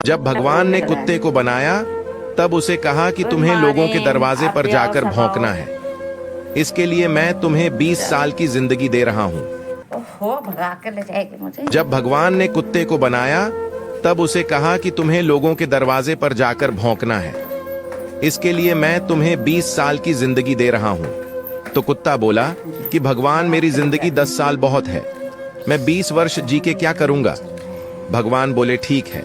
जब भगवान ने कुत्ते को बनाया तब उसे कहा कि तुम्हें लोगों के दरवाजे पर जाकर भौंकना है। इसके लिए मैं तुम्हें 20 साल की जिंदगी दे रहा हूँ। भगा कर ले जाएगी मुझे। जब भगवान ने कुत्ते को बनाया तब उसे कहा कि तुम्हें लोगों के दरवाजे पर जाकर भौंकना है। इसके लिए मैं तुम्हें 20 साल की जिंदगी दे रहा हूँ। तो कुत्ता बोला कि भगवान मेरी जिंदगी 10 साल बहुत है, मैं 20 वर्ष जी के क्या करूंगा। भगवान बोले ठीक है।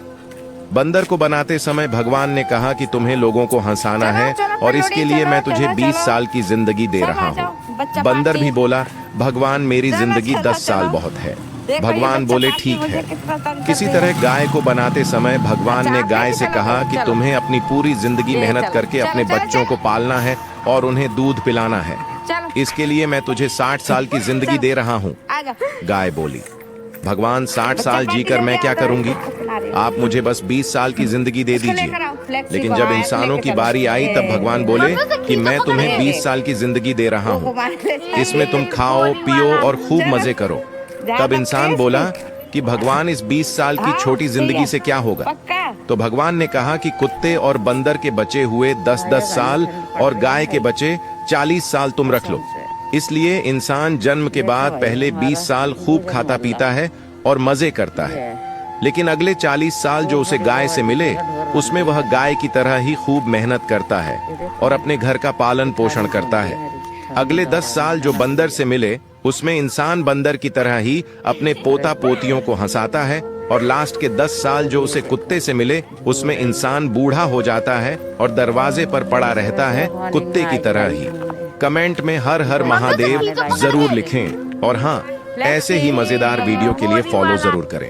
बंदर को बनाते समय भगवान ने कहा कि तुम्हें लोगों को हंसाना है और इसके लिए मैं तुझे 20 साल की जिंदगी दे रहा हूँ। बंदर भी बोला भगवान मेरी जिंदगी 10 साल बहुत है। भगवान बोले ठीक है। किसी तरह गाय को बनाते समय भगवान ने गाय से कहा कि तुम्हें अपनी पूरी जिंदगी मेहनत करके अपने बच्चों को पालना है और उन्हें दूध पिलाना है। इसके लिए मैं तुझे 60 साल की जिंदगी दे रहा हूँ। गाय बोली भगवान 60 साल जीकर मैं क्या करूंगी, आप मुझे बस 20 साल की जिंदगी दे दीजिए। लेकिन जब इंसानों की बारी आई तब भगवान बोले कि मैं तुम्हें 20 साल की जिंदगी दे रहा हूँ, इसमें तुम खाओ पियो और खूब मजे करो। तब इंसान बोला कि भगवान इस 20 साल की छोटी जिंदगी से क्या होगा। तो भगवान ने कहा कि कुत्ते और बंदर के बचे हुए 10-10 साल और गाय के बचे 40 साल तुम रख लो। इसलिए इंसान जन्म के बाद पहले 20 साल खूब खाता पीता है और मजे करता है, लेकिन अगले 40 साल जो उसे गाय से मिले उसमें वह गाय की तरह ही खूब मेहनत करता है और अपने घर का पालन पोषण करता है। अगले 10 साल जो बंदर से मिले उसमें इंसान बंदर की तरह ही अपने पोता पोतियों को हंसाता है और लास्ट के 10 साल जो उसे कुत्ते से मिले उसमें इंसान बूढ़ा हो जाता है और दरवाजे पर पड़ा रहता है कुत्ते की तरह ही। कमेंट में हर हर महादेव जरूर लिखें और हाँ, ऐसे ही मजेदार वीडियो के लिए फॉलो जरूर करें।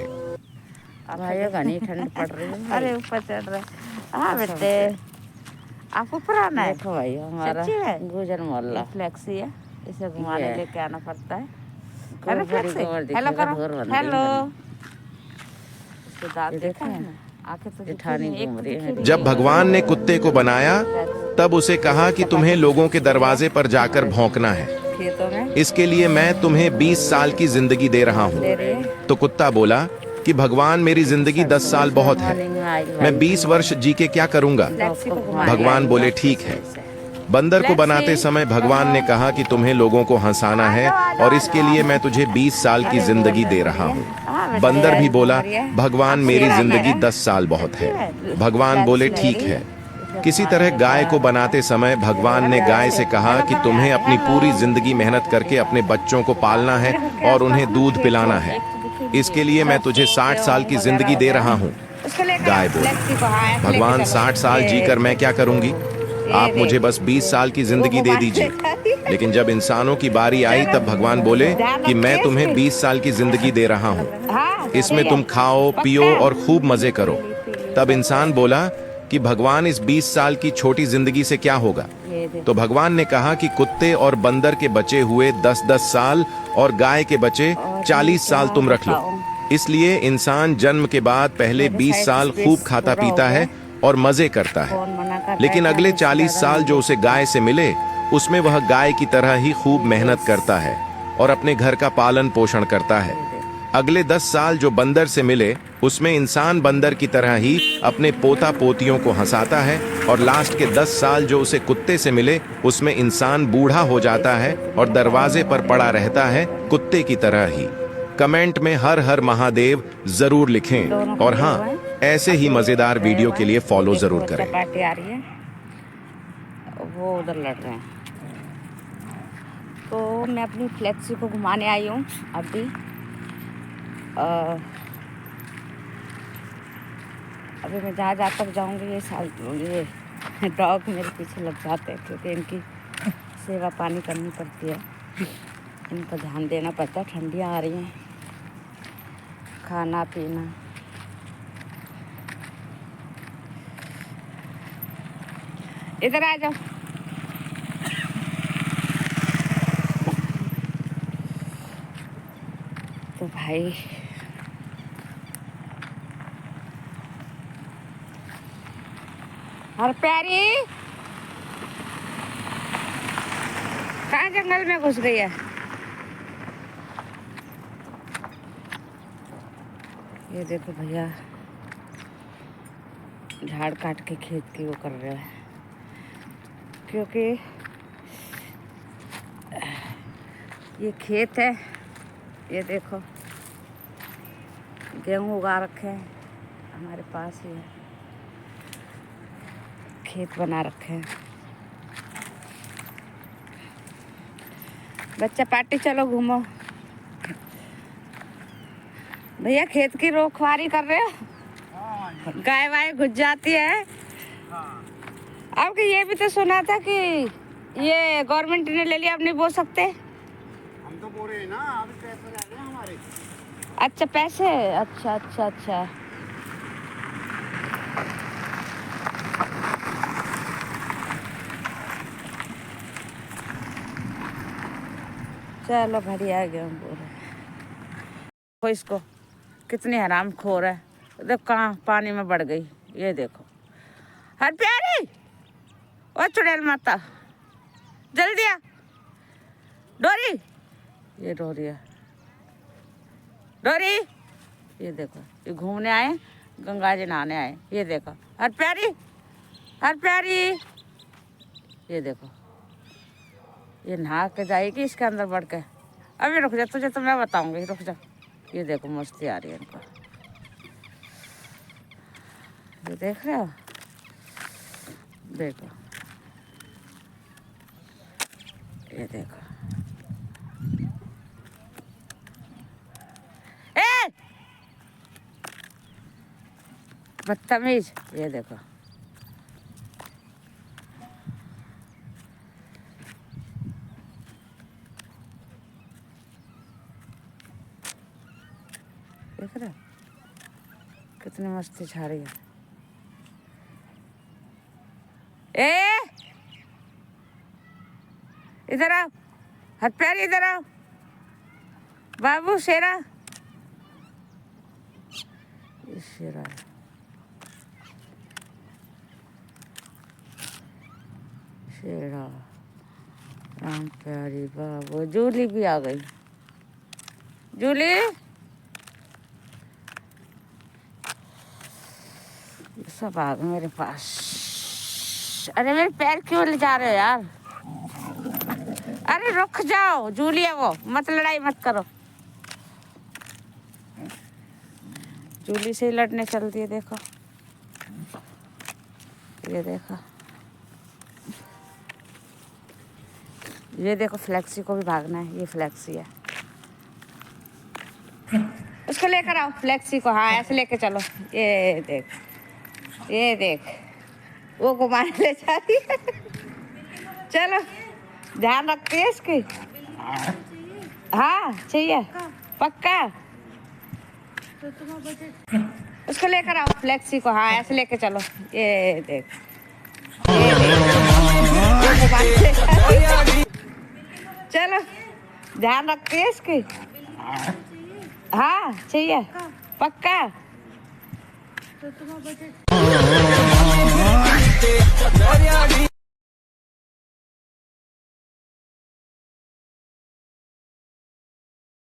भाई घनी ठंड पड़ रही है। अरे ऊपर चढ़ रहा है। हाँ बेटे आप ऊपर आना है। देखो भाई हमारा गुजर मोहल्ला फ्लेक्सी है, इसे घुमाने लेके आना पड़ता है। हेलो फ्लेक्सी, हेलो करो, हेलो। इसके दांत देखा है ना, आंखें तो दिखानी घूम रही है। जब भगवान ने कुत्ते को बनाया तब उसे कहा कि तुम्हें लोगों के दरवाजे पर जाकर भौंकना है। इसके लिए मैं तुम्हें 20 साल की जिंदगी दे रहा हूँ। तो कुत्ता बोला कि भगवान मेरी जिंदगी 10 साल बहुत है, मैं 20 वर्ष जी के क्या करूंगा। भगवान बोले ठीक है। बंदर को बनाते समय भगवान ने कहा कि तुम्हें लोगों को हंसाना है और इसके लिए मैं तुझे 20 साल की जिंदगी दे रहा हूँ। बंदर भी बोला भगवान मेरी जिंदगी 10 साल बहुत है। भगवान बोले ठीक है। किसी तरह गाय को बनाते समय भगवान ने गाय से कहा कि तुम्हें अपनी पूरी जिंदगी मेहनत करके अपने बच्चों को पालना है और उन्हें दूध पिलाना है। इसके लिए मैं तुझे 60 साल की जिंदगी दे रहा हूँ। गाय बोली भगवान 60 साल जीकर मैं क्या करूंगी, आप मुझे बस 20 साल की जिंदगी दे दीजिए। लेकिन जब इंसानों की बारी आई तब भगवान बोले कि मैं तुम्हें 20 साल की जिंदगी दे रहा हूँ, इसमें तुम खाओ पियो और खूब मजे करो। तब इंसान बोला कि भगवान इस 20 साल की छोटी जिंदगी से क्या होगा। तो भगवान ने कहा कि कुत्ते और बंदर के बचे हुए 10-10 साल और गाय के बचे 40 साल तुम रख लो। इसलिए इंसान जन्म के बाद पहले 20 साल खूब खाता पीता है और मजे करता है, लेकिन अगले 40 साल जो उसे गाय से मिले उसमें वह गाय की तरह ही खूब मेहनत करता है और अपने घर का पालन पोषण करता है। अगले 10 साल जो बंदर से मिले उसमें इंसान बंदर की तरह ही अपने पोता पोतियों को हंसाता है और लास्ट के 10 साल जो उसे कुत्ते से मिले उसमें इंसान बूढ़ा हो जाता है और दरवाजे पर पड़ा रहता है कुत्ते की तरह ही। कमेंट में हर हर महादेव जरूर लिखें और हाँ, ऐसे ही मजेदार वीडियो के लिए फॉलो जरूर करें। पार्टी आ रही है, वो उधर लड़ रहे हैं। तो मैं अपनी फ्लेक्सी को घुमाने आई हूँ अभी। अभी मैं जहाँ जहाँ तक जाऊँगी ये डॉग मेरे पीछे लग जाते हैं, क्योंकि इनकी सेवा पानी करनी पड़ती है, इनका ध्यान देना पड़ता है। ठंडियाँ आ रही हैं, खाना पीना। इधर आ जाओ। तो भाई हर प्यारी कहाँ जंगल में घुस गई है। ये देखो भैया झाड़ काट के खेत की वो कर रहे हैं, क्योंकि ये खेत है, ये देखो गेहूँ उगा रखे हैं हमारे पास ही है, खेत बना रखे हैं। बच्चा पार्टी चलो घूमो। भैया खेत की रखवाली कर रहे हो? गाय वाय घुस जाती है। अब ये भी तो सुना था कि ये गवर्नमेंट ने ले लिया, अब नहीं बो सकते। हम तो बो रहे हैं ना, अभी पैसे आ गए हमारे। अच्छा पैसे, अच्छा अच्छा अच्छा। चलो बढ़िया है, गेहूँ बो रहे। देखो इसको कितनी हराम खोर है, देखो कहाँ पानी में बढ़ गई। ये देखो हर प्यारी, ओ चुड़ैल माता जल्दी आ, डोरी, ये डोरी है डोरी। ये देखो ये घूमने आए, गंगा जी नहाने आए। ये देखो हर प्यारी, हर प्यारी, ये देखो ये नहा के जाएगी इसके अंदर बढ़ के। अभी रुक जा, तुझे तो मैं बताऊंगी, रुक जा। ये देखो मस्ती आ रही है इनको, ये देख रहे हो, देखो ये देखो। ए बदतमीज, ये देखो देख रहे हो कितनी मस्ती छा रही है। ए इधर आओ, हथ पैर इधर आओ बाबू, शेरा, ये शेरा है। शेरा, राम प्यारी बाबू। जूली भी आ गई, जूली सब आ गए मेरे पास। अरे मेरे पैर क्यों ले जा रहे हो यार? अरे रुक जाओ, जूली है वो, मत लड़ाई मत करो। जूली से ही लड़ने चलती है, देखो ये देखो, ये देखो फ्लेक्सी को भी भागना है। ये फ्लेक्सी है, उसको लेकर आओ फ्लेक्सी को। हाँ ऐसे लेके चलो। ये देख, ये देख वो घुमाने ले जा रही है। चलो ध्यान रखती है इसकी। हाँ चाहिए पक्का, उसको लेकर आओ फ्लेक्सी को। हाँ ऐसे लेके चलो। ये देख, ये देख चलो ध्यान रखती है इसकी। हाँ चाहिए पक्का। तो तुम्हारा बजट